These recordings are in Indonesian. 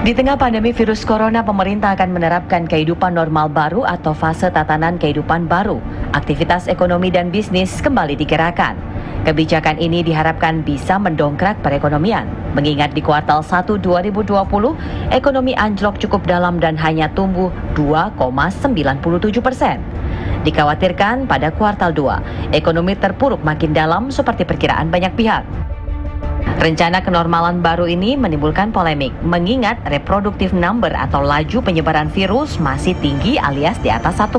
Di tengah pandemi virus corona, pemerintah akan menerapkan kehidupan normal baru atau fase tatanan kehidupan baru. Aktivitas ekonomi dan bisnis kembali digerakkan. Kebijakan ini diharapkan bisa mendongkrak perekonomian. Mengingat di kuartal 1 2020, ekonomi anjlok cukup dalam dan hanya tumbuh 2,97%. Dikhawatirkan pada kuartal 2, ekonomi terpuruk makin dalam seperti perkiraan banyak pihak. Rencana kenormalan baru ini menimbulkan polemik, mengingat reproductive number atau laju penyebaran virus masih tinggi alias di atas 1%.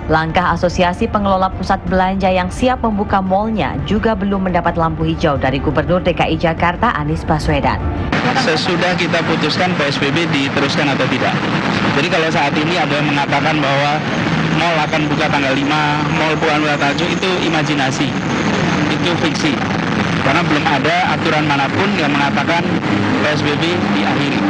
Langkah Asosiasi Pengelola Pusat Belanja yang siap membuka malnya juga belum mendapat lampu hijau dari Gubernur DKI Jakarta Anies Baswedan. Sesudah kita putuskan PSBB diteruskan atau tidak. Jadi kalau saat ini ada yang mengatakan bahwa mal akan buka tanggal 5, mal Puan Rataju, itu imajinasi, itu fiksi. Karena belum ada aturan manapun yang mengatakan PSBB diakhiri.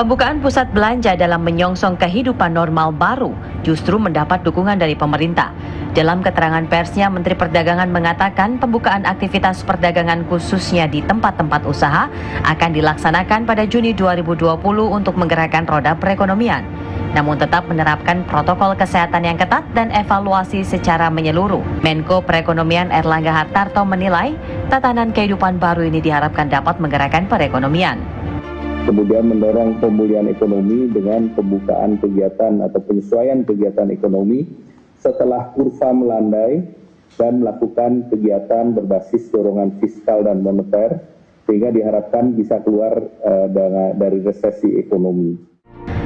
Pembukaan pusat belanja dalam menyongsong kehidupan normal baru justru mendapat dukungan dari pemerintah. Dalam keterangan persnya, Menteri Perdagangan mengatakan pembukaan aktivitas perdagangan khususnya di tempat-tempat usaha akan dilaksanakan pada Juni 2020 untuk menggerakkan roda perekonomian. Namun tetap menerapkan protokol kesehatan yang ketat dan evaluasi secara menyeluruh. Menko Perekonomian Erlangga Hartarto menilai tatanan kehidupan baru ini diharapkan dapat menggerakkan perekonomian. Kemudian mendorong pemulihan ekonomi dengan pembukaan kegiatan atau penyesuaian kegiatan ekonomi setelah kurva melandai dan melakukan kegiatan berbasis dorongan fiskal dan moneter sehingga diharapkan bisa keluar dari resesi ekonomi.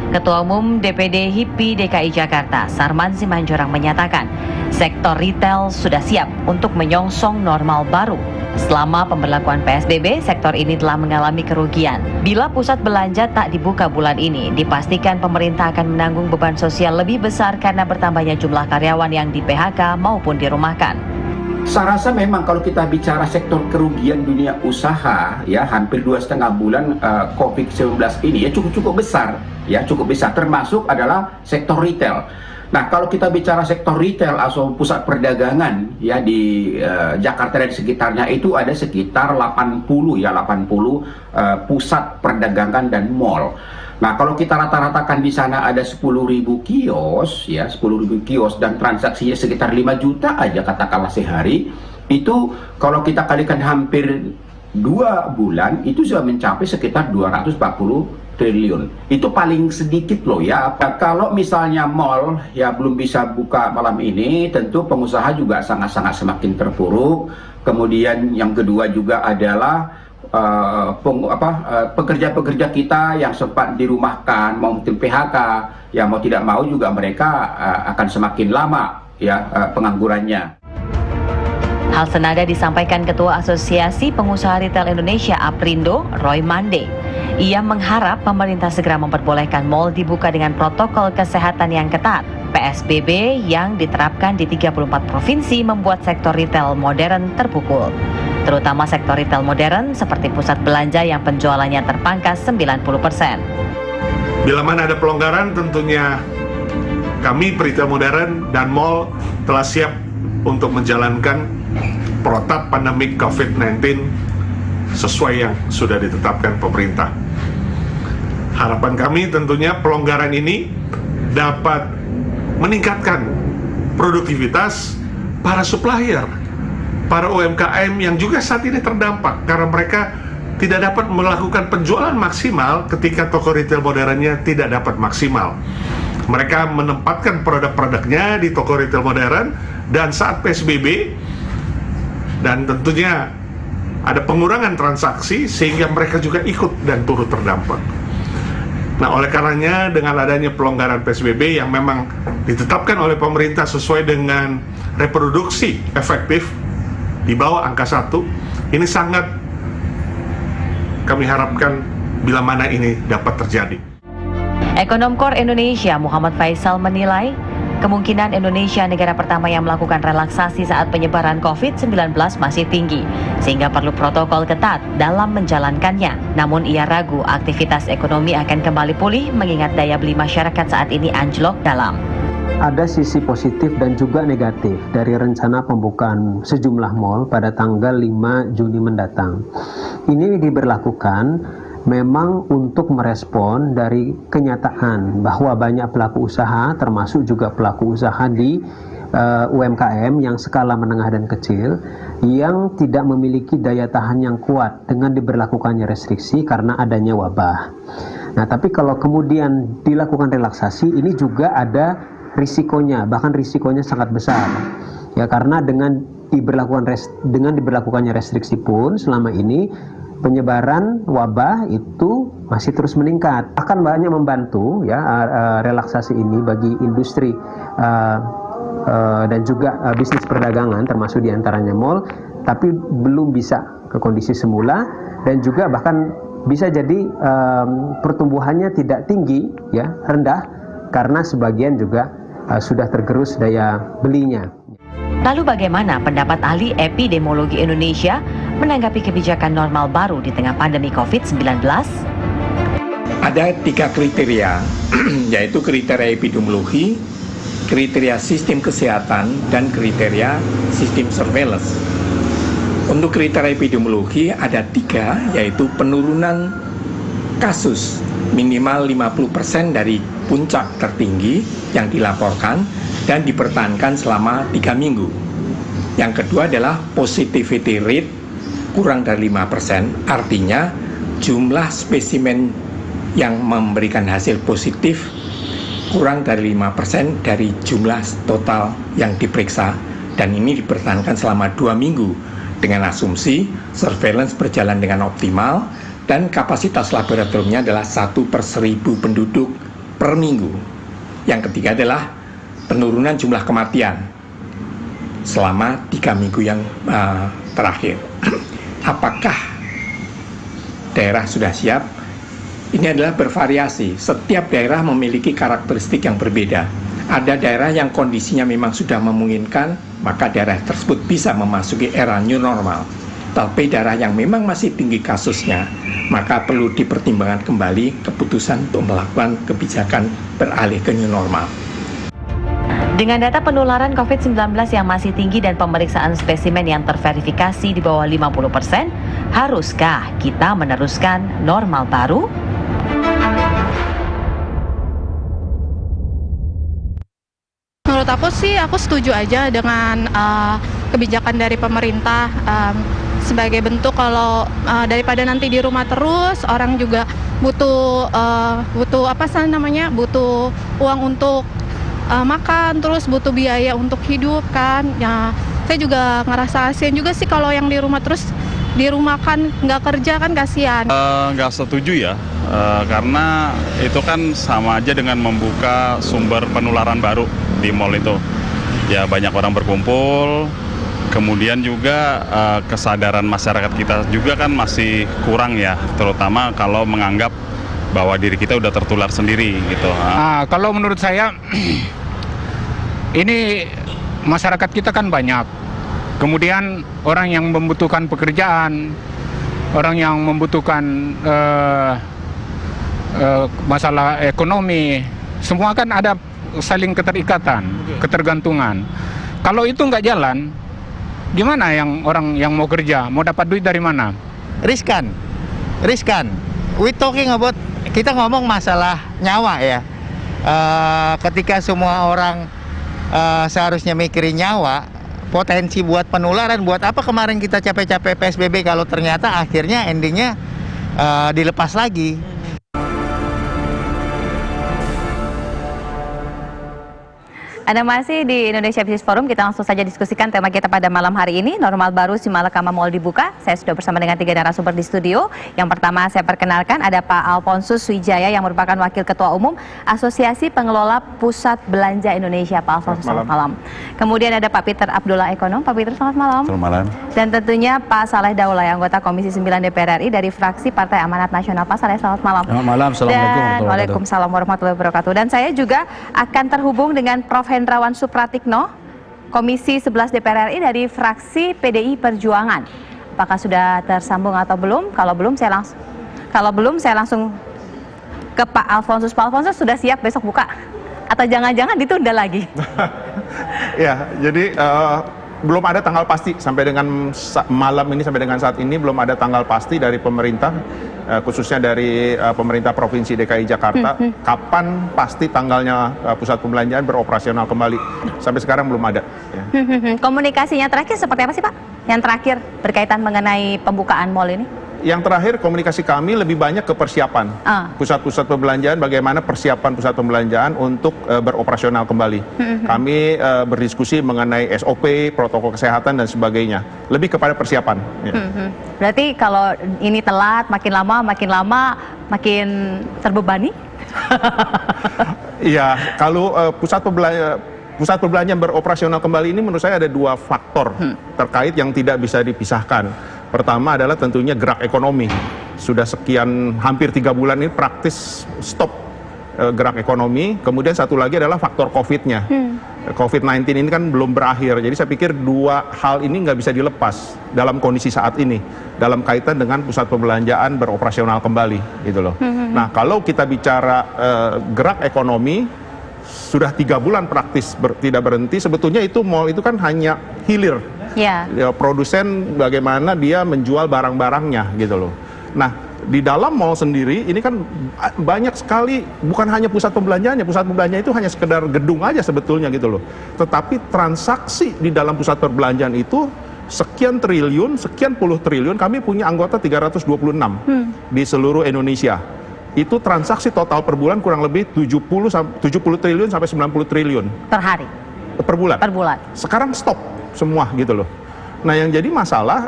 Ketua Umum DPD HIPI DKI Jakarta, Sarman Simanjorang menyatakan, sektor retail sudah siap untuk menyongsong normal baru. Selama pemberlakuan PSBB, sektor ini telah mengalami kerugian. Bila pusat belanja tak dibuka bulan ini, dipastikan pemerintah akan menanggung beban sosial lebih besar karena bertambahnya jumlah karyawan yang di PHK maupun dirumahkan. Saya rasa memang kalau kita bicara sektor kerugian dunia usaha, ya hampir 2,5 bulan COVID-19 ini ya cukup besar, termasuk adalah sektor retail. Nah, kalau kita bicara sektor retail atau pusat perdagangan ya di Jakarta dan sekitarnya itu ada sekitar 80 pusat perdagangan dan mall. Nah, kalau kita rata-ratakan di sana ada 10.000 kios, ya 10.000 kios dan transaksinya sekitar 5 juta aja katakanlah sehari, itu kalau kita kalikan hampir 2 bulan, itu sudah mencapai sekitar 240 triliun. Itu paling sedikit loh ya. Kalau misalnya mall ya belum bisa buka malam ini, tentu pengusaha juga sangat-sangat semakin terpuruk. Kemudian yang kedua juga adalah pekerja-pekerja kita yang sempat dirumahkan maupun PHK, ya mau tidak mau juga mereka akan semakin lama ya penganggurannya. Hal senada disampaikan Ketua Asosiasi Pengusaha Retail Indonesia APRindo, Roy Mande. Ia mengharap pemerintah segera memperbolehkan mal dibuka dengan protokol kesehatan yang ketat. PSBB yang diterapkan di 34 provinsi membuat sektor retail modern terpukul. Terutama sektor retail modern seperti pusat belanja yang penjualannya terpangkas 90%. Bila mana ada pelonggaran, tentunya kami retail modern dan mall telah siap untuk menjalankan protap pandemik COVID-19 sesuai yang sudah ditetapkan pemerintah. Harapan kami tentunya pelonggaran ini dapat meningkatkan produktivitas para supplier, para UMKM yang juga saat ini terdampak karena mereka tidak dapat melakukan penjualan maksimal ketika toko retail modernnya tidak dapat maksimal. Mereka menempatkan produk-produknya di toko retail modern dan saat PSBB dan tentunya ada pengurangan transaksi sehingga mereka juga ikut dan turut terdampak. Nah, oleh karenanya dengan adanya pelonggaran PSBB yang memang ditetapkan oleh pemerintah sesuai dengan reproduksi efektif di bawah angka 1, ini sangat kami harapkan bila mana ini dapat terjadi. Ekonom Kor Indonesia Muhammad Faisal menilai kemungkinan Indonesia negara pertama yang melakukan relaksasi saat penyebaran COVID-19 masih tinggi, sehingga perlu protokol ketat dalam menjalankannya. Namun ia ragu aktivitas ekonomi akan kembali pulih mengingat daya beli masyarakat saat ini anjlok dalam. Ada sisi positif dan juga negatif dari rencana pembukaan sejumlah mal pada tanggal 5 Juni mendatang. Ini diberlakukan memang untuk merespon dari kenyataan bahwa banyak pelaku usaha, termasuk juga pelaku usaha di UMKM yang skala menengah dan kecil, yang tidak memiliki daya tahan yang kuat dengan diberlakukannya restriksi karena adanya wabah. Nah, tapi kalau kemudian dilakukan relaksasi, ini juga ada risikonya, bahkan risikonya sangat besar. Ya, karena dengan diberlakukannya restriksi pun selama ini penyebaran wabah itu masih terus meningkat. Akan banyak membantu ya relaksasi ini bagi industri dan juga bisnis perdagangan, termasuk diantaranya mal, tapi belum bisa ke kondisi semula, dan juga bahkan bisa jadi pertumbuhannya tidak tinggi, ya, rendah, karena sebagian juga sudah tergerus daya belinya. Lalu bagaimana pendapat ahli epidemiologi Indonesia menanggapi kebijakan normal baru di tengah pandemi COVID-19? Ada 3 kriteria, yaitu kriteria epidemiologi, kriteria sistem kesehatan, dan kriteria sistem surveillance. Untuk kriteria epidemiologi ada 3, yaitu penurunan kasus minimal 50% dari puncak tertinggi yang dilaporkan dan dipertahankan selama 3 minggu. Yang kedua adalah positivity rate kurang dari 5%, artinya jumlah spesimen yang memberikan hasil positif kurang dari 5% dari jumlah total yang diperiksa, dan ini dipertahankan selama 2 minggu dengan asumsi surveillance berjalan dengan optimal dan kapasitas laboratoriumnya adalah 1/1000 penduduk per minggu. Yang ketiga adalah penurunan jumlah kematian selama 3 minggu yang terakhir. Apakah daerah sudah siap? Ini adalah bervariasi. Setiap daerah memiliki karakteristik yang berbeda. Ada daerah yang kondisinya memang sudah memungkinkan, maka daerah tersebut bisa memasuki era new normal. Tapi daerah yang memang masih tinggi kasusnya, maka perlu dipertimbangkan kembali keputusan untuk melakukan kebijakan beralih ke new normal. Dengan data penularan COVID-19 yang masih tinggi dan pemeriksaan spesimen yang terverifikasi di bawah 50%, haruskah kita meneruskan normal baru? Menurut aku sih, aku setuju aja dengan kebijakan dari pemerintah, sebagai bentuk kalau daripada nanti di rumah terus, orang juga butuh uang untuk makan, terus butuh biaya untuk hidup kan. Ya, saya juga ngerasa kasihan juga sih kalau yang di rumah terus di rumah kan nggak kerja kan, kasihan. Nggak setuju ya, karena itu kan sama aja dengan membuka sumber penularan baru di mal itu. Ya, banyak orang berkumpul, kemudian juga kesadaran masyarakat kita juga kan masih kurang ya, terutama kalau menganggap bahwa diri kita udah tertular sendiri gitu. Kalau menurut saya ini masyarakat kita kan banyak. Kemudian orang yang membutuhkan pekerjaan, orang yang membutuhkan masalah ekonomi, semua kan ada saling keterikatan, ketergantungan. Kalau itu nggak jalan, gimana yang orang yang mau kerja, mau dapat duit dari mana? Riskan. We talking about, kita ngomong masalah nyawa ya. Ketika semua orang seharusnya mikirin nyawa, potensi buat penularan, buat apa kemarin kita capek-capek PSBB kalau ternyata akhirnya endingnya dilepas lagi. Anda masih di Indonesia Business Forum, kita langsung saja diskusikan tema kita pada malam hari ini, normal baru Simalakama Mall dibuka. Saya sudah bersama dengan 3 narasumber di studio. Yang pertama saya perkenalkan ada Pak Alfonsus Wijaya yang merupakan Wakil Ketua Umum Asosiasi Pengelola Pusat Belanja Indonesia. Pak Alfonsus, selamat malam. Kemudian ada Pak Peter Abdullah Ekonom. Pak Peter, selamat malam. Selamat malam. Dan tentunya Pak Saleh Daulay, anggota Komisi 9 DPR RI dari fraksi Partai Amanat Nasional. Pak Saleh, selamat malam. Selamat malam. Assalamualaikum. Waalaikumsalam warahmatullahi wabarakatuh. Dan saya juga akan terhubung dengan Prof. Hendrawan Supratikno, Komisi 11 DPR RI dari fraksi PDI Perjuangan. Apakah sudah tersambung atau belum? Kalau belum saya langsung ke Pak Alfonsus. Pak Alfonsus, sudah siap besok buka? Atau jangan-jangan ditunda lagi? Ya, jadi belum ada tanggal pasti sampai dengan malam ini, sampai dengan saat ini belum ada tanggal pasti dari pemerintah, khususnya dari pemerintah Provinsi DKI Jakarta, kapan pasti tanggalnya pusat perbelanjaan beroperasional kembali. Sampai sekarang belum ada. Ya. Komunikasinya terakhir seperti apa sih Pak? Yang terakhir berkaitan mengenai pembukaan mal ini? Yang terakhir, komunikasi kami lebih banyak ke persiapan pusat-pusat perbelanjaan, bagaimana persiapan pusat perbelanjaan untuk beroperasional kembali. Kami berdiskusi mengenai SOP, protokol kesehatan dan sebagainya. Lebih kepada persiapan. Ya. Berarti kalau ini telat, makin lama makin terbebani? Iya, kalau pusat perbelanjaan beroperasional kembali ini menurut saya ada dua faktor terkait yang tidak bisa dipisahkan. Pertama adalah tentunya gerak ekonomi. Sudah sekian, hampir 3 bulan ini praktis stop gerak ekonomi. Kemudian satu lagi adalah faktor COVID-nya. COVID-19 ini kan belum berakhir. Jadi saya pikir dua hal ini nggak bisa dilepas dalam kondisi saat ini, dalam kaitan dengan pusat perbelanjaan beroperasional kembali, gitu loh. Nah, kalau kita bicara gerak ekonomi, sudah 3 bulan praktis tidak berhenti. Sebetulnya itu mall itu kan hanya hilir. Ya, produsen bagaimana dia menjual barang-barangnya gitu loh. Nah, di dalam mall sendiri ini kan banyak sekali, bukan hanya pusat perbelanjaannya. Pusat perbelanjaan itu hanya sekedar gedung aja sebetulnya gitu loh. Tetapi transaksi di dalam pusat perbelanjaan itu sekian triliun, sekian puluh triliun. Kami punya anggota 326 di seluruh Indonesia. Itu transaksi total per bulan kurang lebih 70 triliun sampai 90 triliun. Per hari? Per bulan. Per bulan. Sekarang stop semua gitu loh. Nah, yang jadi masalah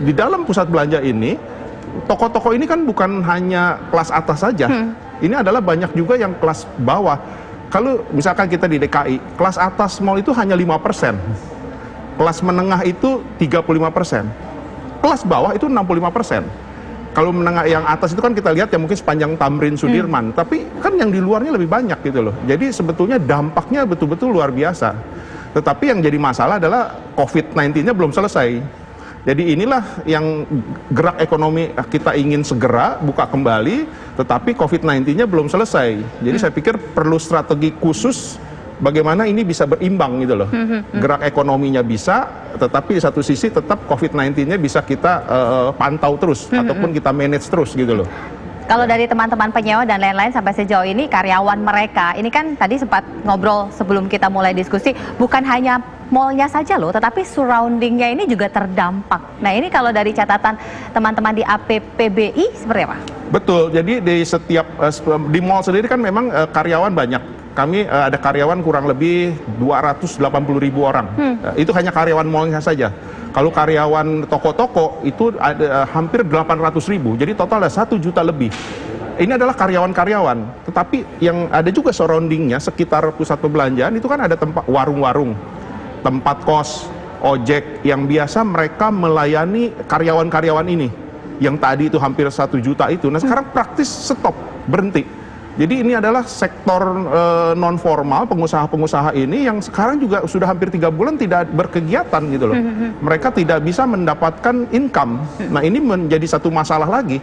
di dalam pusat belanja ini, toko-toko ini kan bukan hanya kelas atas saja. Ini adalah banyak juga yang kelas bawah. Kalau misalkan kita di DKI, kelas atas mall itu hanya 5%. Kelas menengah itu 35%. Kelas bawah itu 65%. Kalau menengah yang atas itu kan kita lihat ya mungkin sepanjang Tamrin Sudirman, tapi kan yang di luarnya lebih banyak gitu loh. Jadi sebetulnya dampaknya betul-betul luar biasa. Tetapi yang jadi masalah adalah COVID-19-nya belum selesai. Jadi inilah yang gerak ekonomi kita ingin segera buka kembali, tetapi COVID-19-nya belum selesai. Jadi saya pikir perlu strategi khusus bagaimana ini bisa berimbang gitu loh. Gerak ekonominya bisa, tetapi di satu sisi tetap COVID-19-nya bisa kita pantau terus, ataupun kita manage terus gitu loh. Kalau dari teman-teman penyewa dan lain-lain sampai sejauh ini karyawan mereka, ini kan tadi sempat ngobrol sebelum kita mulai diskusi, bukan hanya mallnya saja loh, tetapi surroundingnya ini juga terdampak. Nah ini kalau dari catatan teman-teman di APPBI seperti apa? Betul, jadi di setiap, di mall sendiri kan memang karyawan banyak. Kami ada karyawan kurang lebih 280.000 orang. Itu hanya karyawan mallnya saja. Kalau karyawan toko-toko itu ada hampir 800.000. Jadi total ada 1 juta lebih. Ini adalah karyawan-karyawan. Tetapi yang ada juga surroundingnya sekitar pusat perbelanjaan itu kan ada tempat warung-warung, tempat kos, ojek yang biasa mereka melayani karyawan-karyawan ini. Yang tadi itu hampir 1 juta itu. Nah sekarang praktis stop, berhenti. Jadi ini adalah sektor non formal, pengusaha-pengusaha ini yang sekarang juga sudah hampir 3 bulan tidak berkegiatan gitu loh. Mereka tidak bisa mendapatkan income. Nah ini menjadi satu masalah lagi.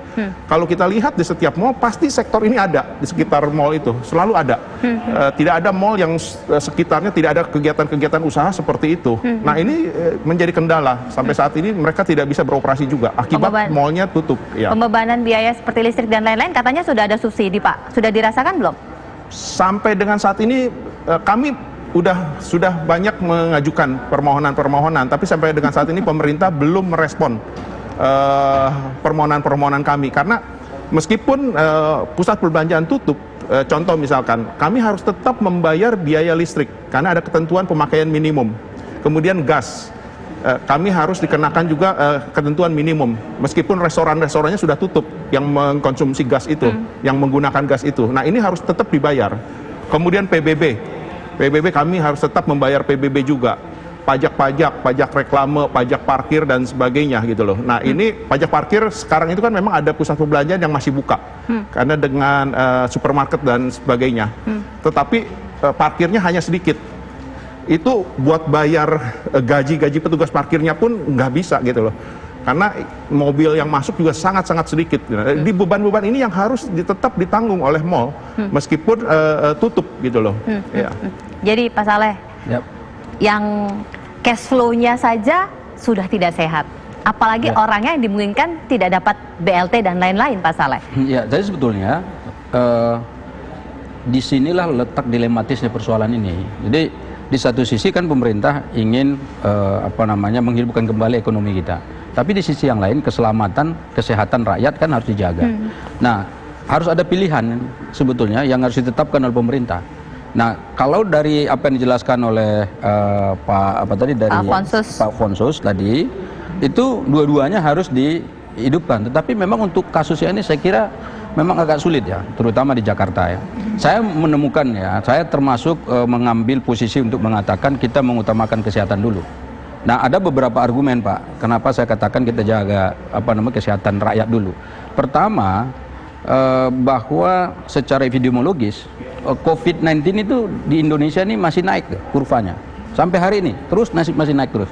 Kalau kita lihat di setiap mall pasti sektor ini ada di sekitar mall itu, selalu ada. Tidak ada mall yang sekitarnya tidak ada kegiatan-kegiatan usaha seperti itu. Nah ini menjadi kendala sampai saat ini mereka tidak bisa beroperasi juga akibat mallnya tutup. Ya. Pembebanan biaya seperti listrik dan lain-lain katanya sudah ada subsidi Pak, sudah dirasakan belum? Sampai dengan saat ini kami sudah banyak mengajukan permohonan-permohonan, tapi sampai dengan saat ini pemerintah belum merespon permohonan-permohonan kami, karena meskipun pusat perbelanjaan tutup, contoh misalkan kami harus tetap membayar biaya listrik karena ada ketentuan pemakaian minimum, kemudian gas. Kami harus dikenakan juga ketentuan minimum, meskipun restoran-restorannya sudah tutup yang mengkonsumsi gas itu, yang menggunakan gas itu. Nah ini harus tetap dibayar. Kemudian PBB kami harus tetap membayar PBB juga. Pajak-pajak, pajak reklame, pajak parkir dan sebagainya gitu loh. Nah ini pajak parkir sekarang itu kan memang ada pusat perbelanjaan yang masih buka, karena dengan supermarket dan sebagainya. Tetapi parkirnya hanya sedikit. Itu buat bayar gaji petugas parkirnya pun nggak bisa gitu loh, karena mobil yang masuk juga sangat-sangat sedikit. Di beban-beban ini yang harus tetap ditanggung oleh mall meskipun tutup gitu loh. Ya. Jadi Pak Saleh, yang cash flow-nya saja sudah tidak sehat. Apalagi orangnya yang dimungkinkan tidak dapat BLT dan lain-lain, Pak Saleh. Ya, jadi sebetulnya disinilah letak dilematisnya persoalan ini. Jadi di satu sisi kan pemerintah ingin menghidupkan kembali ekonomi kita. Tapi di sisi yang lain keselamatan, kesehatan rakyat kan harus dijaga. Nah, harus ada pilihan sebetulnya yang harus ditetapkan oleh pemerintah. Nah, kalau dari apa yang dijelaskan oleh Pak Fonsus tadi, itu dua-duanya harus dihidupkan. Tetapi memang untuk kasusnya ini saya kira memang agak sulit ya, terutama di Jakarta ya. Saya menemukan ya, saya termasuk mengambil posisi untuk mengatakan kita mengutamakan kesehatan dulu. Nah, ada beberapa argumen Pak, kenapa saya katakan kita jaga kesehatan rakyat dulu. Pertama, bahwa secara epidemiologis COVID-19 itu di Indonesia ini masih naik kurvanya sampai hari ini, terus masih naik terus.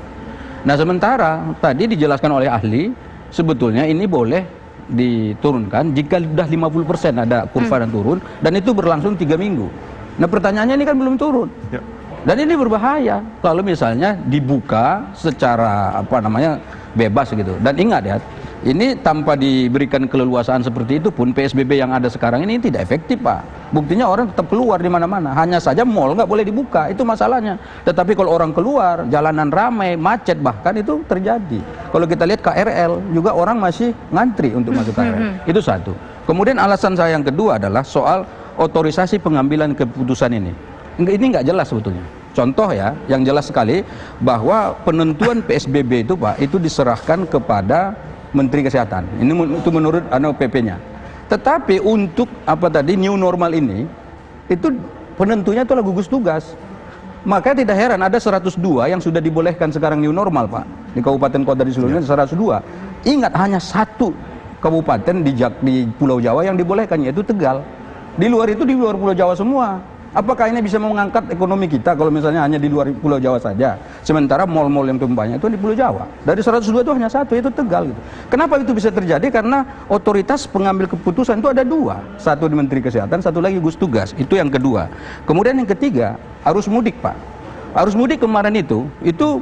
Nah, sementara tadi dijelaskan oleh ahli, sebetulnya ini boleh diturunkan jika sudah 50% ada kurva dan turun, dan itu berlangsung 3 minggu. Nah, pertanyaannya ini kan belum turun. Dan ini berbahaya kalau misalnya dibuka secara bebas gitu. Dan ingat ya, ini tanpa diberikan keleluasaan seperti itu pun PSBB yang ada sekarang ini tidak efektif Pak. Buktinya orang tetap keluar di mana-mana. Hanya saja mal nggak boleh dibuka, itu masalahnya. Tetapi kalau orang keluar, jalanan ramai, macet bahkan itu terjadi. Kalau kita lihat KRL juga orang masih ngantri untuk masuk KRL. Itu satu. Kemudian alasan saya yang kedua adalah soal otorisasi pengambilan keputusan ini. Ini nggak jelas sebetulnya. Contoh ya, yang jelas sekali bahwa penentuan PSBB itu Pak, itu diserahkan kepada Menteri Kesehatan. Ini itu menurut PP-nya. Tetapi untuk new normal ini, itu penentunya itulah gugus tugas. Maka tidak heran ada 102 yang sudah dibolehkan sekarang new normal Pak. Di kabupaten kota di seluruh Indonesia 102. Ingat, hanya satu kabupaten di Pulau Jawa yang dibolehkan, yaitu Tegal. Di luar itu di luar Pulau Jawa semua. Apakah ini bisa mengangkat ekonomi kita kalau misalnya hanya di luar Pulau Jawa saja? Sementara mal-mal yang banyak itu di Pulau Jawa. Dari 102 itu hanya satu, yaitu Tegal gitu. Kenapa itu bisa terjadi? Karena otoritas pengambil keputusan itu ada dua. Satu di Menteri Kesehatan, satu lagi gugus tugas. Itu yang kedua. Kemudian yang ketiga, arus mudik Pak. Arus mudik kemarin itu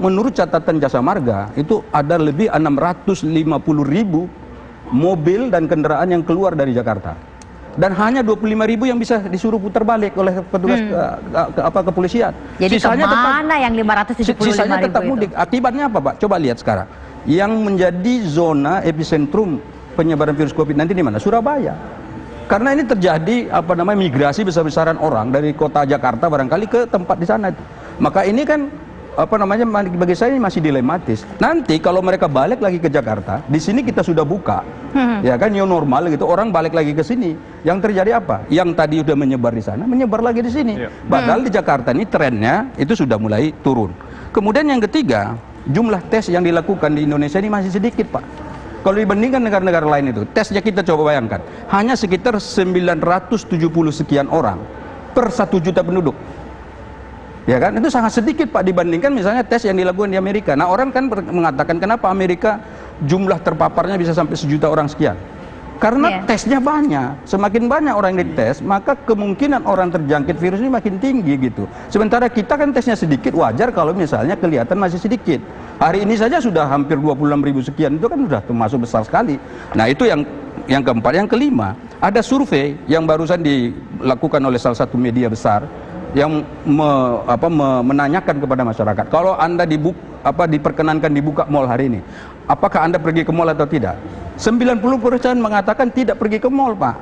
menurut catatan Jasa Marga, itu ada lebih 650.000 mobil dan kendaraan yang keluar dari Jakarta. Dan hanya 25.000 yang bisa disuruh putar balik oleh petugas kepolisian. Jadi kemana yang 575.000 sisanya tetap mudik. Akibatnya apa Pak? Coba lihat sekarang. Yang menjadi zona epicentrum penyebaran virus COVID-19 di mana? Surabaya. Karena ini terjadi migrasi besar-besaran orang dari kota Jakarta barangkali ke tempat di sana itu. Maka ini kan bagi saya ini masih dilematis. Nanti kalau mereka balik lagi ke Jakarta, di sini kita sudah buka, ya kan, new normal gitu, orang balik lagi ke sini. Yang terjadi apa? Yang tadi sudah menyebar di sana, menyebar lagi di sini. Padahal di Jakarta ini trennya itu sudah mulai turun. Kemudian yang ketiga, jumlah tes yang dilakukan di Indonesia ini masih sedikit Pak. Kalau dibandingkan negara-negara lain itu, tesnya kita coba bayangkan, hanya sekitar 970 sekian orang per 1 juta penduduk. Ya kan, itu sangat sedikit Pak dibandingkan misalnya tes yang dilakukan di Amerika. Nah, orang kan mengatakan kenapa Amerika jumlah terpaparnya bisa sampai 1 juta orang sekian. Karena tesnya banyak. Semakin banyak orang yang dites, maka kemungkinan orang terjangkit virus ini makin tinggi gitu. Sementara kita kan tesnya sedikit, wajar kalau misalnya kelihatan masih sedikit. Hari ini saja sudah hampir 26.000 sekian, itu kan sudah termasuk besar sekali. Nah, itu yang keempat. Yang kelima, ada survei yang barusan dilakukan oleh salah satu media besar yang menanyakan kepada masyarakat, kalau Anda diperkenankan dibuka mal hari ini, apakah Anda pergi ke mal atau tidak? 90% mengatakan tidak pergi ke mal Pak.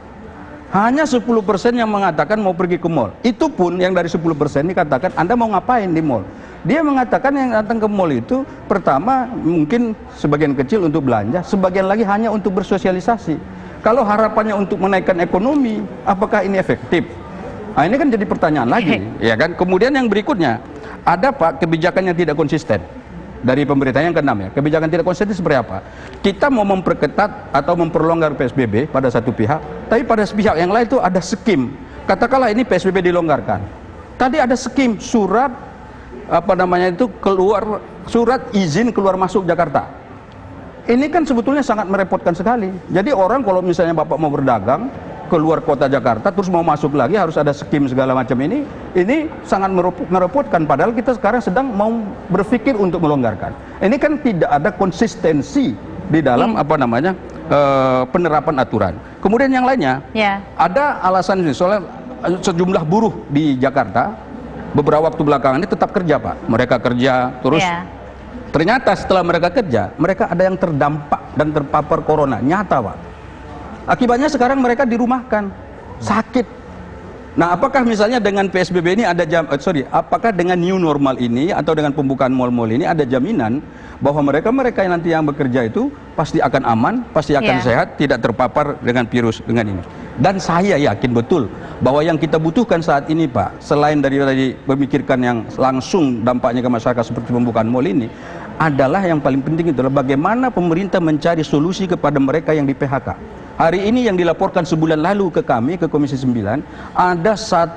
Hanya 10% yang mengatakan mau pergi ke mal. Itu pun yang dari 10% dikatakan Anda mau ngapain di mal. Dia mengatakan yang datang ke mal itu pertama mungkin sebagian kecil untuk belanja, sebagian lagi hanya untuk bersosialisasi. Kalau harapannya untuk menaikkan ekonomi, apakah ini efektif? Nah, ini kan jadi pertanyaan lagi, ya kan? Kemudian yang berikutnya, ada Pak kebijakan yang tidak konsisten dari pemerintah. Yang keenam ya, kebijakan tidak konsisten seperti apa? Kita mau memperketat atau memperlonggar PSBB pada satu pihak, tapi pada pihak yang lain itu ada skim. Katakanlah ini PSBB dilonggarkan. Tadi ada skim surat surat izin keluar masuk Jakarta. Ini kan sebetulnya sangat merepotkan sekali. Jadi orang kalau misalnya Bapak mau berdagang, keluar kota Jakarta terus mau masuk lagi harus ada skim segala macam ini sangat merepotkan, padahal kita sekarang sedang mau berpikir untuk melonggarkan. Ini kan tidak ada konsistensi di dalam penerapan aturan. Kemudian yang lainnya, ada alasan ini, soalnya sejumlah buruh di Jakarta beberapa waktu belakangan ini tetap kerja, Pak. Mereka kerja terus ternyata setelah mereka kerja, mereka ada yang terdampak dan terpapar corona, nyata, Pak. Akibatnya sekarang mereka dirumahkan, sakit. Nah, apakah misalnya dengan PSBB ini apakah dengan new normal ini atau dengan pembukaan mal-mal ini ada jaminan bahwa mereka yang nanti yang bekerja itu pasti akan aman, pasti akan sehat, tidak terpapar dengan virus dengan ini. Dan saya yakin betul bahwa yang kita butuhkan saat ini, Pak, selain dari memikirkan yang langsung dampaknya ke masyarakat seperti pembukaan mal ini, adalah yang paling penting itu adalah bagaimana pemerintah mencari solusi kepada mereka yang di PHK. Hari ini yang dilaporkan sebulan lalu ke kami, ke Komisi 9, ada 1,7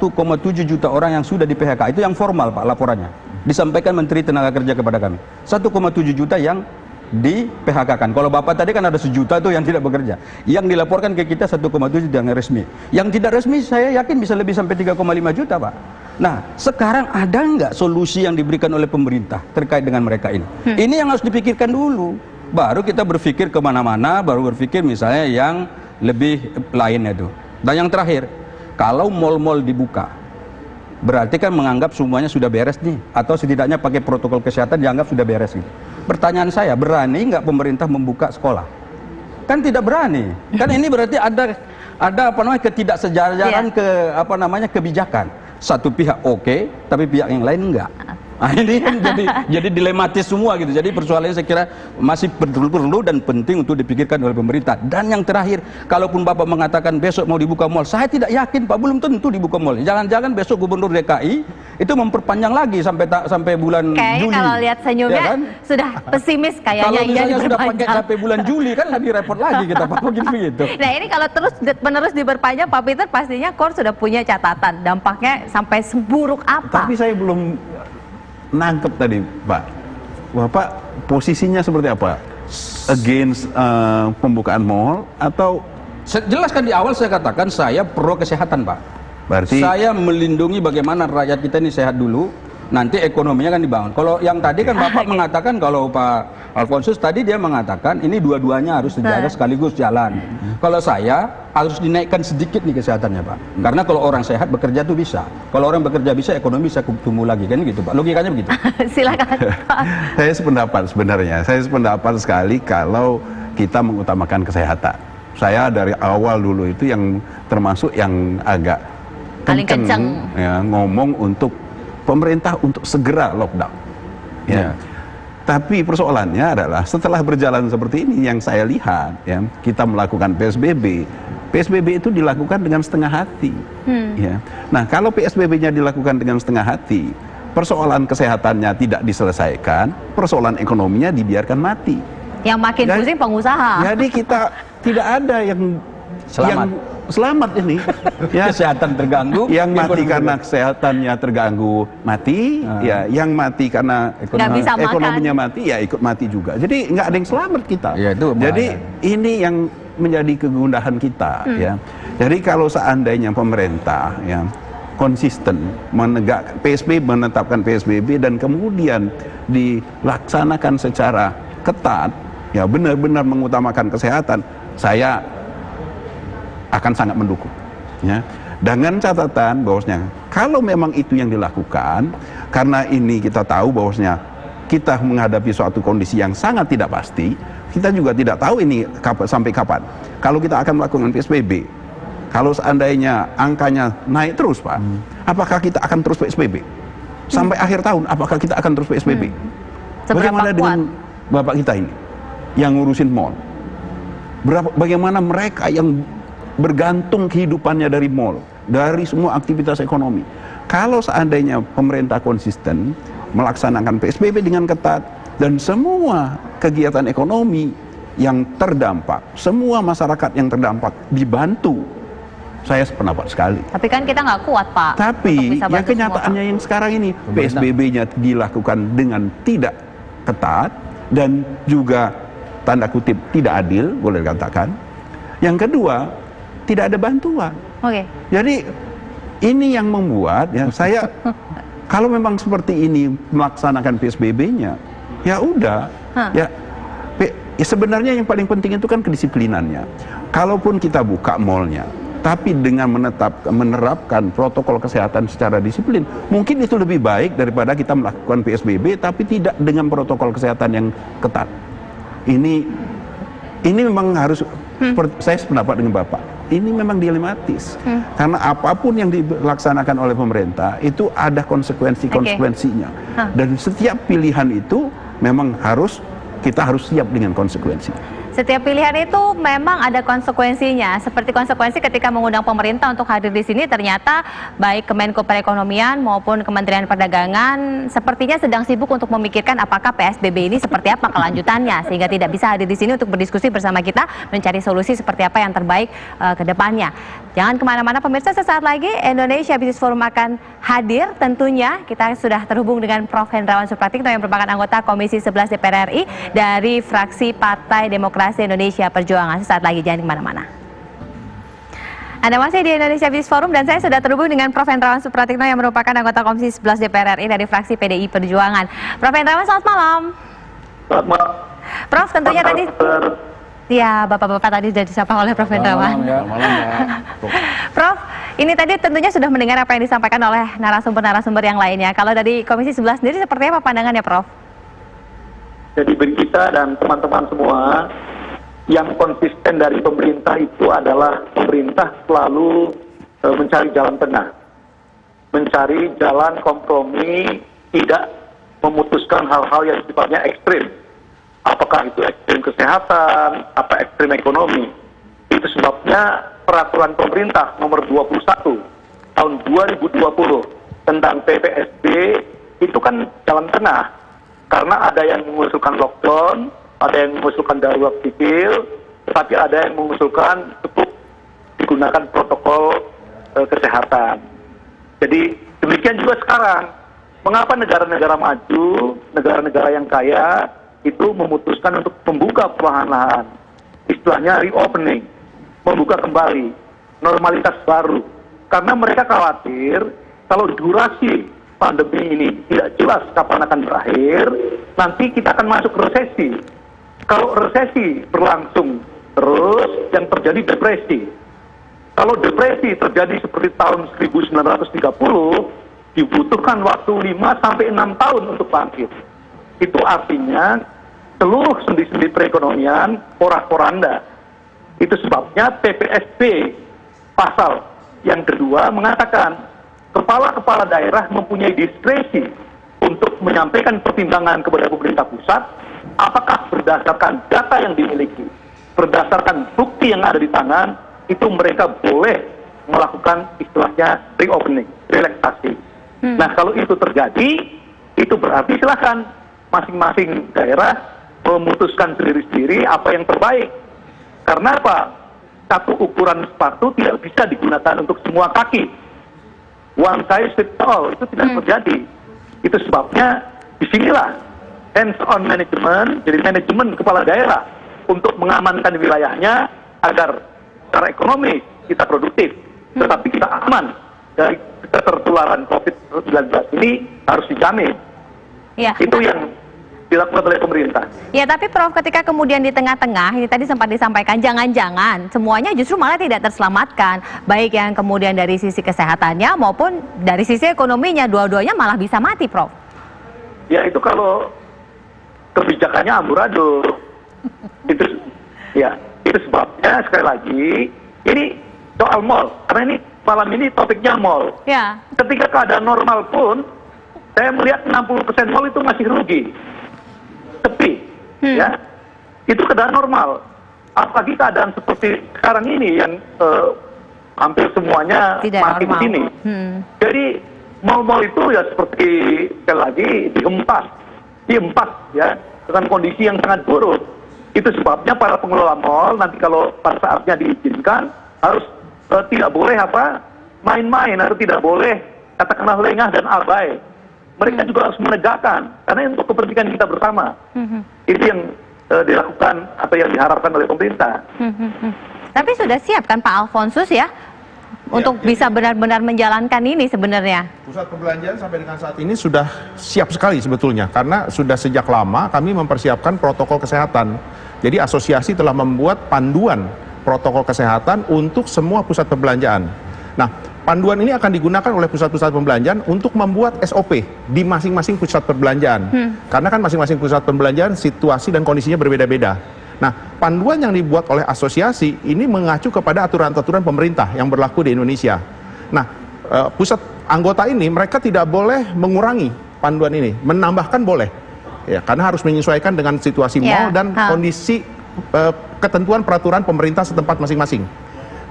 juta orang yang sudah di PHK. Itu yang formal, Pak, laporannya. Disampaikan Menteri Tenaga Kerja kepada kami. 1,7 juta yang di PHK kan. Kalau Bapak tadi kan ada 1 juta tuh yang tidak bekerja. Yang dilaporkan ke kita 1,7 yang resmi. Yang tidak resmi saya yakin bisa lebih sampai 3,5 juta, Pak. Nah, sekarang ada nggak solusi yang diberikan oleh pemerintah terkait dengan mereka ini? Ini yang harus dipikirkan dulu. Baru kita berpikir kemana-mana, baru berpikir misalnya yang lebih lainnya itu. Dan yang terakhir, kalau mal-mal dibuka, berarti kan menganggap semuanya sudah beres nih, atau setidaknya pakai protokol kesehatan dianggap sudah beres gitu. Pertanyaan saya, berani nggak pemerintah membuka sekolah? Kan tidak berani. Kan ini berarti ada ketidaksejajaran kebijakan. Satu pihak oke, tapi pihak yang lain enggak. Nah, ini kan jadi dilematis semua gitu. Jadi persoalannya saya kira masih perlu dan penting untuk dipikirkan oleh pemerintah. Dan yang terakhir, kalaupun Bapak mengatakan besok mau dibuka mal, saya tidak yakin, Pak, belum tentu dibuka mal. Jangan-jangan besok Gubernur DKI itu memperpanjang lagi sampai bulan Juli. Kalau lihat senyumnya ya kan? Sudah pesimis kayaknya. Kalau misalnya sudah pakai sampai bulan Juli kan lebih repot lagi kita, Pak, begitu. Nah, ini kalau terus diperpanjang, Pak Peter, pastinya KOR sudah punya catatan dampaknya sampai seburuk apa. Tapi saya belum nangkep tadi, Pak. Bapak posisinya seperti apa? Against pembukaan mal atau? Jelas kan di awal saya katakan saya pro kesehatan, Pak. Berarti saya melindungi bagaimana rakyat kita ini sehat dulu, nanti ekonominya kan dibangun. Kalau yang tadi kan Bapak mengatakan, kalau Pak Alfonsus tadi dia mengatakan ini dua-duanya harus dijaga sekaligus jalan. Kalau saya harus dinaikkan sedikit nih kesehatannya, Pak. Karena kalau orang sehat bekerja tuh bisa. Kalau orang bekerja bisa, ekonomi bisa tumbuh lagi, kan gitu, Pak. Logikanya begitu. Silakan. Saya sependapat sebenarnya. Saya sependapat sekali kalau kita mengutamakan kesehatan. Saya dari awal dulu itu yang termasuk yang agak kenceng ya, ngomong untuk pemerintah untuk segera lockdown. Ya. Tapi persoalannya adalah setelah berjalan seperti ini yang saya lihat, ya, kita melakukan PSBB. PSBB itu dilakukan dengan setengah hati. Ya. Nah, kalau PSBB-nya dilakukan dengan setengah hati, persoalan kesehatannya tidak diselesaikan, persoalan ekonominya dibiarkan mati. Yang makin pusing pengusaha. Jadi kita tidak ada yang selamat ini. Ya, kesehatan terganggu, yang mati karena kesehatannya terganggu mati, ya, yang mati karena ekonominya mati, ya ikut mati juga. Jadi nggak ada yang selamat kita. Ya, itu jadi ini yang menjadi kegundahan kita, ya. Jadi kalau seandainya pemerintah, ya, konsisten menegakkan PSBB, menetapkan PSBB dan kemudian dilaksanakan secara ketat, ya, benar-benar mengutamakan kesehatan, saya akan sangat mendukung, ya. Dengan catatan bahwasanya kalau memang itu yang dilakukan, karena ini kita tahu bahwasanya kita menghadapi suatu kondisi yang sangat tidak pasti, kita juga tidak tahu ini sampai kapan. Kalau kita akan melakukan PSBB, kalau seandainya angkanya naik terus, Pak, apakah kita akan terus PSBB? Sampai akhir tahun, apakah kita akan terus PSBB? Bagaimana dengan Bapak kita ini yang ngurusin mall? Bagaimana mereka yang bergantung kehidupannya dari mall, dari semua aktivitas ekonomi? Kalau seandainya pemerintah konsisten melaksanakan PSBB dengan ketat dan semua kegiatan ekonomi yang terdampak, semua masyarakat yang terdampak dibantu, saya sependapat sekali. Tapi kan kita nggak kuat, Pak. Tapi yang kenyataannya yang sekarang ini PSBB-nya dilakukan dengan tidak ketat dan juga tanda kutip tidak adil, boleh dikatakan. Yang kedua, tidak ada bantuan. Oke. Jadi ini yang membuat ya saya kalau memang seperti ini melaksanakan PSBB-nya, ya udah, ya sebenarnya yang paling penting itu kan kedisiplinannya. Kalaupun kita buka mallnya, tapi dengan menerapkan protokol kesehatan secara disiplin, mungkin itu lebih baik daripada kita melakukan PSBB tapi tidak dengan protokol kesehatan yang ketat. Ini memang harus, saya sependapat dengan Bapak, ini memang dilematis. Karena apapun yang dilaksanakan oleh pemerintah, itu ada konsekuensi-konsekuensinya. Dan setiap pilihan itu memang kita harus siap dengan konsekuensi. Setiap pilihan itu memang ada konsekuensinya. Seperti konsekuensi ketika mengundang pemerintah untuk hadir di sini, ternyata baik Kemenko Perekonomian maupun Kementerian Perdagangan sepertinya sedang sibuk untuk memikirkan apakah PSBB ini seperti apa kelanjutannya, sehingga tidak bisa hadir di sini untuk berdiskusi bersama kita mencari solusi seperti apa yang terbaik ke depannya. Jangan kemana-mana pemirsa, sesaat lagi Indonesia Business Forum akan hadir. Tentunya kita sudah terhubung dengan Prof. Hendrawan Supratikno yang merupakan anggota Komisi 11 DPR RI dari fraksi Partai Demokrasi Indonesia Perjuangan. Sesaat lagi, jangan kemana-mana. Anda masih di Indonesia Business Forum dan saya sudah terhubung dengan Prof. Hendrawan Supratikno yang merupakan anggota Komisi 11 DPR RI dari fraksi PDI Perjuangan. Prof. Hendrawan, selamat malam. Selamat malam. Prof, tentunya tadi... Ya, Bapak-Bapak tadi sudah disapa oleh Prof. Hendrawan. Prof, ini tadi tentunya sudah mendengar apa yang disampaikan oleh narasumber-narasumber yang lainnya. Kalau dari Komisi 11 sendiri seperti apa pandangannya, Prof? Jadi bagi kita dan teman-teman semua, yang konsisten dari pemerintah itu adalah pemerintah selalu mencari jalan tengah. Mencari jalan kompromi, tidak memutuskan hal-hal yang sifatnya ekstrim. Apakah itu ekstrim kesehatan, apa ekstrim ekonomi. Itu sebabnya peraturan pemerintah nomor 21 tahun 2020 tentang PPSB itu kan jalan tengah. Karena ada yang mengusulkan lockdown, ada yang mengusulkan darurat sipil, tapi ada yang mengusulkan cukup digunakan protokol kesehatan. Jadi demikian juga sekarang. Mengapa negara-negara maju, negara-negara yang kaya, itu memutuskan untuk membuka perlahan-lahan, istilahnya reopening, membuka kembali, normalitas baru. Karena mereka khawatir kalau durasi pandemi ini tidak jelas kapan akan berakhir, nanti kita akan masuk resesi. Kalau resesi berlangsung terus, yang terjadi depresi. Kalau depresi terjadi seperti tahun 1930, dibutuhkan waktu 5-6 tahun untuk bangkit. Itu artinya seluruh sendi-sendi perekonomian porak-poranda. Itu sebabnya PPSB pasal yang kedua mengatakan kepala-kepala daerah mempunyai diskresi untuk menyampaikan pertimbangan kepada pemerintah pusat apakah berdasarkan data yang dimiliki, berdasarkan bukti yang ada di tangan, itu mereka boleh melakukan istilahnya reopening, relaksasi. Nah kalau itu terjadi, itu berarti silahkan masing-masing daerah memutuskan sendiri-sendiri apa yang terbaik. Karena apa? Satu ukuran sepatu tidak bisa digunakan untuk semua kaki. One size fits all, itu tidak terjadi. Itu sebabnya disinilah hands-on management, jadi manajemen kepala daerah untuk mengamankan wilayahnya agar secara ekonomi kita produktif, tetapi kita aman dari ketertularan COVID-19 ini harus dijamin. Ya. Itu yang dilakukan oleh pemerintah. Ya, tapi Prof, ketika kemudian di tengah-tengah, ini tadi sempat disampaikan, jangan-jangan semuanya justru malah tidak terselamatkan, baik yang kemudian dari sisi kesehatannya maupun dari sisi ekonominya, dua-duanya malah bisa mati, Prof. Ya, itu kalau kebijakannya amburadul. Itu sebabnya sekali lagi, ini soal mall, karena ini malam ini topiknya mall. Ya. Ketika keadaan normal pun, saya melihat 60% mall itu masih rugi. Sepi, ya, itu keadaan normal. Apalagi keadaan seperti sekarang ini yang hampir semuanya tidak mati di sini. Jadi mal-mal itu ya seperti sekali lagi dihempas, ya, dengan kondisi yang sangat buruk. Itu sebabnya para pengelola mal nanti kalau pada saatnya diizinkan harus tidak boleh main-main atau tidak boleh katakanlah lengah dan abai. Mereka juga harus menegakkan, karena untuk kepentingan kita bersama. Itu yang dilakukan atau yang diharapkan oleh pemerintah. Tapi sudah siap kan Pak Alfonsus ya? Untuk bisa benar-benar menjalankan ini sebenarnya. Pusat perbelanjaan sampai dengan saat ini sudah siap sekali sebetulnya, karena sudah sejak lama kami mempersiapkan protokol kesehatan. Jadi asosiasi telah membuat panduan protokol kesehatan untuk semua pusat perbelanjaan. Nah, panduan ini akan digunakan oleh pusat-pusat perbelanjaan untuk membuat SOP di masing-masing pusat perbelanjaan. Karena kan masing-masing pusat perbelanjaan situasi dan kondisinya berbeda-beda. Nah, panduan yang dibuat oleh asosiasi ini mengacu kepada aturan-aturan pemerintah yang berlaku di Indonesia. Nah, pusat anggota ini mereka tidak boleh mengurangi panduan ini, menambahkan boleh, ya, karena harus menyesuaikan dengan situasi mal dan kondisi ketentuan peraturan pemerintah setempat masing-masing.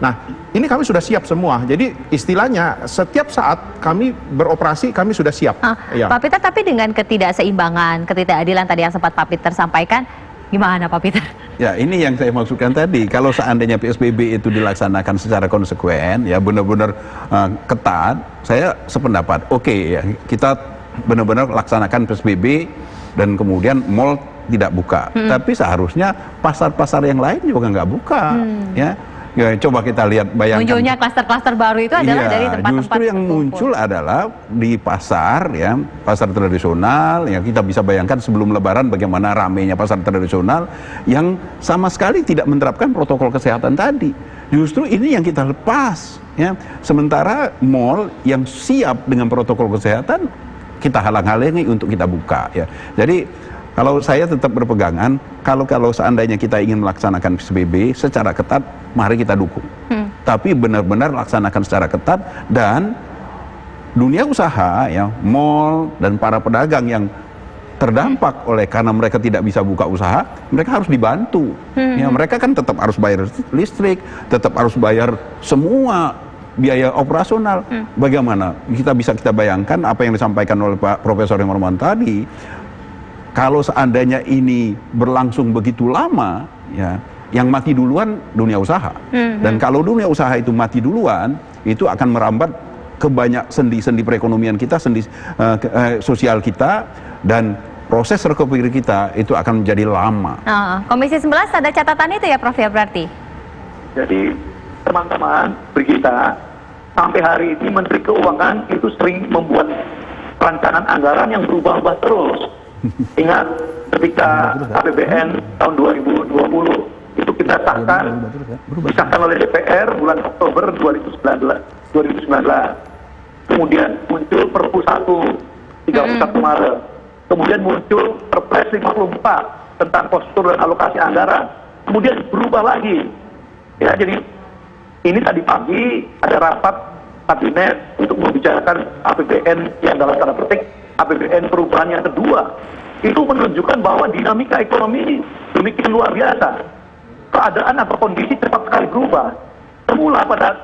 Nah, ini kami sudah siap semua. Jadi istilahnya setiap saat kami beroperasi kami sudah siap. Ya. Pak Peter, tapi dengan ketidakseimbangan, ketidakadilan tadi yang sempat Pak Peter sampaikan, gimana Pak Peter? Ya, ini yang saya maksudkan tadi. Kalau seandainya PSBB itu dilaksanakan secara konsekuen, ya benar-benar ketat, saya sependapat. Oke, ya, kita benar-benar laksanakan PSBB dan kemudian mal tidak buka. Tapi seharusnya pasar-pasar yang lain juga nggak buka, ya. Ya, coba kita lihat, bayangkan. Munculnya klaster-klaster baru itu adalah dari tempat-tempat justru yang muncul adalah di pasar, ya, pasar tradisional. Ya, kita bisa bayangkan sebelum Lebaran bagaimana ramainya pasar tradisional yang sama sekali tidak menerapkan protokol kesehatan tadi. Justru ini yang kita lepas, ya. Sementara mal yang siap dengan protokol kesehatan kita halang-halangi untuk kita buka, ya. Jadi kalau saya tetap berpegangan, kalau seandainya kita ingin melaksanakan PSBB secara ketat, mari kita dukung. Tapi benar-benar laksanakan secara ketat, dan dunia usaha, ya, mal dan para pedagang yang terdampak oleh karena mereka tidak bisa buka usaha, mereka harus dibantu. Ya, mereka kan tetap harus bayar listrik, tetap harus bayar semua biaya operasional. Bagaimana kita bayangkan apa yang disampaikan oleh Pak Profesor Imron tadi. Kalau seandainya ini berlangsung begitu lama, ya, yang mati duluan dunia usaha. Dan kalau dunia usaha itu mati duluan, itu akan merambat ke banyak sendi-sendi perekonomian kita, sendi sosial kita, dan proses recovery kita itu akan menjadi lama. Komisi 11 ada catatan itu ya Prof ya berarti? Jadi teman-teman Brigita, sampai hari ini Menteri Keuangan itu sering membuat rancangan anggaran yang berubah-ubah terus. Ingat ketika APBN tahun 2020 itu kita disahkan oleh DPR bulan Oktober 2019. Kemudian muncul Perpu 1 31 Maret. Kemudian muncul Perpres 54 tentang postur dan alokasi anggaran. Kemudian berubah lagi. Ya, jadi ini tadi pagi ada rapat kabinet untuk membicarakan APBN yang dalam tanda petik APBN perubahan yang kedua. Itu menunjukkan bahwa dinamika ekonomi ini demikian luar biasa. Keadaan atau kondisi cepat sekali berubah. Semula pada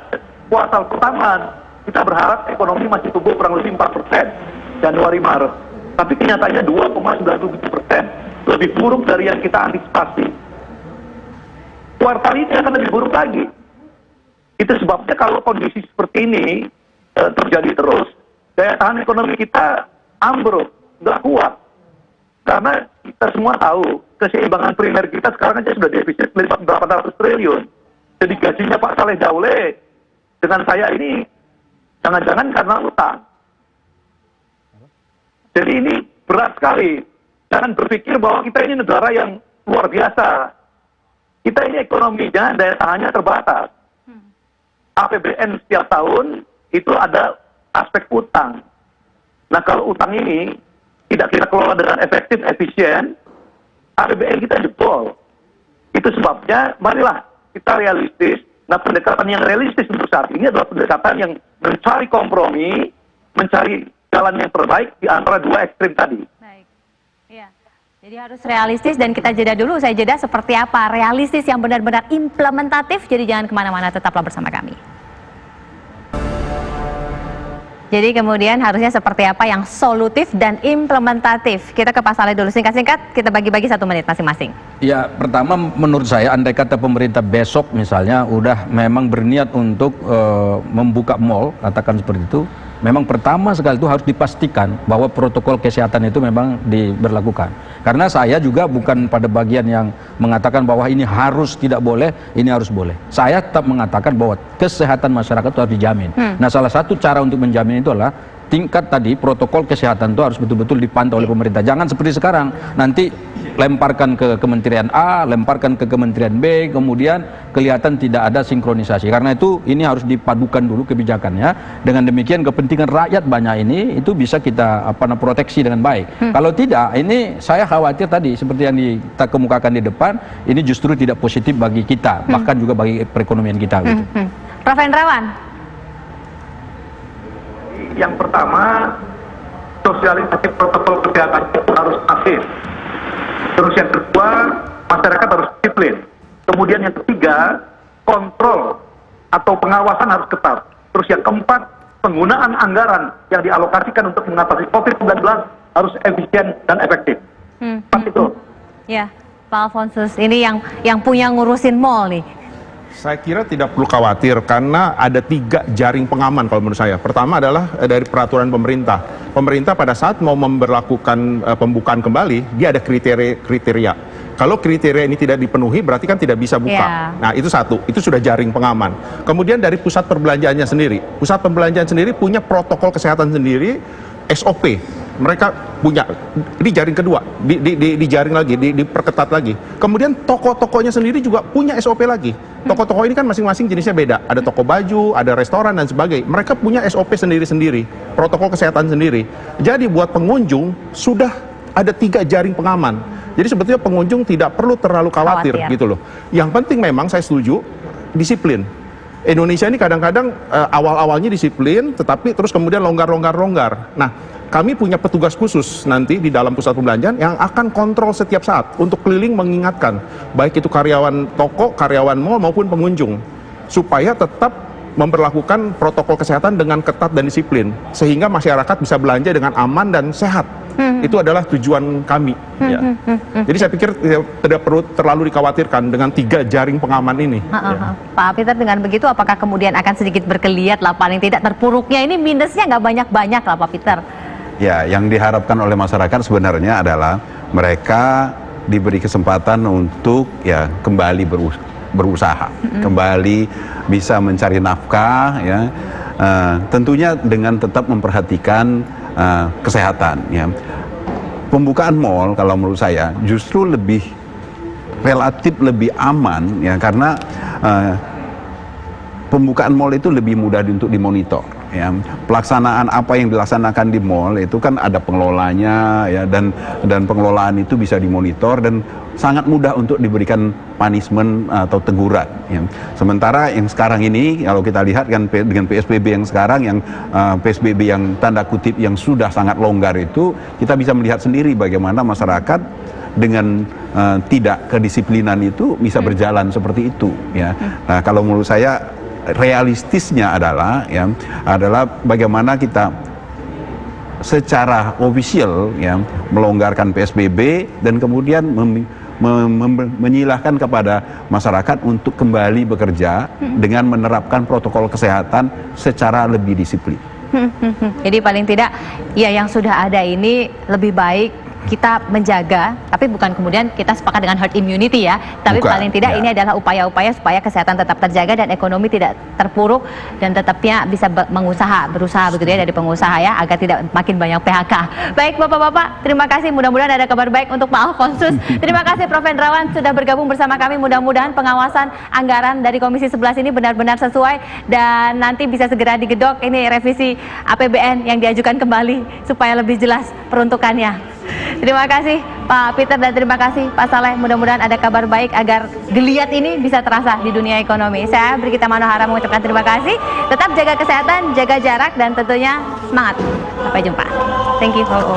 kuartal pertama kita berharap ekonomi masih tumbuh kurang lebih 4% Januari Maret. Tapi kenyataannya 2,97%. Lebih buruk dari yang kita antisipasi. Kuartal ini akan lebih buruk lagi. Itu sebabnya kalau kondisi seperti ini terjadi terus, daya tahan ekonomi kita ambruk, nggak kuat. Karena kita semua tahu keseimbangan primer kita sekarang aja sudah defisit 800 triliun. Jadi gajinya Pak Saleh Daule dengan saya ini jangan-jangan karena utang. Jadi ini berat sekali. Jangan berpikir bahwa kita ini negara yang luar biasa. Kita ini ekonominya, daya tahannya terbatas. APBN setiap tahun itu ada aspek utang. Nah, kalau utang ini tidak kita kelola dengan efektif, efisien, APBN kita jebol. Itu sebabnya, marilah kita realistis. Nah, pendekatan yang realistis untuk saat ini adalah pendekatan yang mencari kompromi, mencari jalan yang terbaik di antara dua ekstrim tadi. Baik, ya. Jadi harus realistis, dan kita jeda dulu. Saya jeda seperti apa realistis yang benar-benar implementatif. Jadi jangan kemana-mana, tetaplah bersama kami. Jadi kemudian harusnya seperti apa yang solutif dan implementatif. Kita ke Pak Saleh dulu, singkat-singkat kita bagi-bagi 1 menit masing-masing. Ya, pertama menurut saya andai kata pemerintah besok misalnya udah memang berniat untuk membuka mal, katakan seperti itu, memang pertama sekali itu harus dipastikan bahwa protokol kesehatan itu memang diberlakukan. Karena saya juga bukan pada bagian yang mengatakan bahwa ini harus tidak boleh, ini harus boleh. Saya tetap mengatakan bahwa kesehatan masyarakat itu harus dijamin. Nah, salah satu cara untuk menjamin itu adalah tingkat tadi protokol kesehatan itu harus betul-betul dipantau oleh pemerintah. Jangan seperti sekarang, nanti lemparkan ke Kementerian A, lemparkan ke Kementerian B, kemudian kelihatan tidak ada sinkronisasi. Karena itu ini harus dipadukan dulu kebijakannya. Dengan demikian kepentingan rakyat banyak ini itu bisa kita proteksi dengan baik. Kalau tidak, ini saya khawatir tadi seperti yang kita kemukakan di depan, ini justru tidak positif bagi kita, bahkan juga bagi perekonomian kita. Gitu. Prof. Hendrawan. Yang pertama, sosialisasi protokol kesehatan itu harus masif. Terus yang kedua, masyarakat harus disiplin. Kemudian yang ketiga, kontrol atau pengawasan harus ketat. Terus yang keempat, penggunaan anggaran yang dialokasikan untuk mengatasi COVID-19 harus efisien dan efektif. Itu. Ya, Pak Alfonsus, ini yang punya ngurusin mall nih. Saya kira tidak perlu khawatir karena ada 3 jaring pengaman kalau menurut saya. Pertama adalah dari peraturan pemerintah. Pemerintah pada saat mau memberlakukan pembukaan kembali, dia ada kriteria. Kalau kriteria ini tidak dipenuhi berarti kan tidak bisa buka. Nah, itu satu, itu sudah jaring pengaman. Kemudian dari pusat perbelanjaannya sendiri. Pusat perbelanjaan sendiri punya protokol kesehatan sendiri, SOP. Mereka punya, ini jaring kedua, dijaring lagi, diperketat lagi. Kemudian toko-tokonya sendiri juga punya SOP lagi. Toko-toko ini kan masing-masing jenisnya beda. Ada toko baju, ada restoran dan sebagainya. Mereka punya SOP sendiri-sendiri, protokol kesehatan sendiri. Jadi buat pengunjung sudah ada 3 jaring pengaman. Jadi sebetulnya pengunjung tidak perlu terlalu khawatir gitu loh. Yang penting memang saya setuju, disiplin. Indonesia ini kadang-kadang awal-awalnya disiplin, tetapi terus kemudian longgar. Nah, kami punya petugas khusus nanti di dalam pusat perbelanjaan yang akan kontrol setiap saat untuk keliling mengingatkan, baik itu karyawan toko, karyawan mal maupun pengunjung, supaya tetap memperlakukan protokol kesehatan dengan ketat dan disiplin, sehingga masyarakat bisa belanja dengan aman dan sehat. Itu adalah tujuan kami. Ya. Jadi saya pikir tidak perlu terlalu dikhawatirkan dengan 3 jaring pengaman ini. Pak Peter, dengan begitu apakah kemudian akan sedikit bergeliat lah, paling tidak terpuruknya ini minusnya nggak banyak-banyak lah Pak Peter? Ya, yang diharapkan oleh masyarakat sebenarnya adalah mereka diberi kesempatan untuk ya kembali berusaha, kembali bisa mencari nafkah, ya, tentunya dengan tetap memperhatikan kesehatan. Ya. Pembukaan mal kalau menurut saya justru relatif lebih aman, ya, karena pembukaan mal itu lebih mudah untuk dimonitor. Ya, pelaksanaan apa yang dilaksanakan di mall itu kan ada pengelolanya, ya, dan pengelolaan itu bisa dimonitor dan sangat mudah untuk diberikan punishment atau teguran. Ya. Sementara yang sekarang ini kalau kita lihat kan dengan PSBB yang sekarang, yang PSBB yang tanda kutip yang sudah sangat longgar itu, kita bisa melihat sendiri bagaimana masyarakat dengan tidak kedisiplinan itu bisa berjalan seperti itu. Ya. Nah, kalau menurut saya realistisnya adalah bagaimana kita secara ofisial ya melonggarkan PSBB dan kemudian menyilahkan kepada masyarakat untuk kembali bekerja dengan menerapkan protokol kesehatan secara lebih disiplin. Jadi paling tidak ya yang sudah ada ini lebih baik kita menjaga, tapi bukan kemudian kita sepakat dengan herd immunity ya, tapi paling tidak ini adalah upaya-upaya supaya kesehatan tetap terjaga dan ekonomi tidak terpuruk dan tetapnya bisa berusaha begitu ya dari pengusaha ya, agar tidak makin banyak PHK. Baik Bapak-Bapak, terima kasih, mudah-mudahan ada kabar baik untuk Pak Alfonsus. Terima kasih Prof. Hendrawan sudah bergabung bersama kami, mudah-mudahan pengawasan anggaran dari Komisi 11 ini benar-benar sesuai dan nanti bisa segera digedok ini revisi APBN yang diajukan kembali supaya lebih jelas peruntukannya. Terima kasih Pak Peter dan terima kasih Pak Saleh. Mudah-mudahan ada kabar baik agar geliat ini bisa terasa di dunia ekonomi. Saya Brigita Manohara mengucapkan terima kasih. Tetap jaga kesehatan, jaga jarak dan tentunya semangat. Sampai jumpa. Thank you.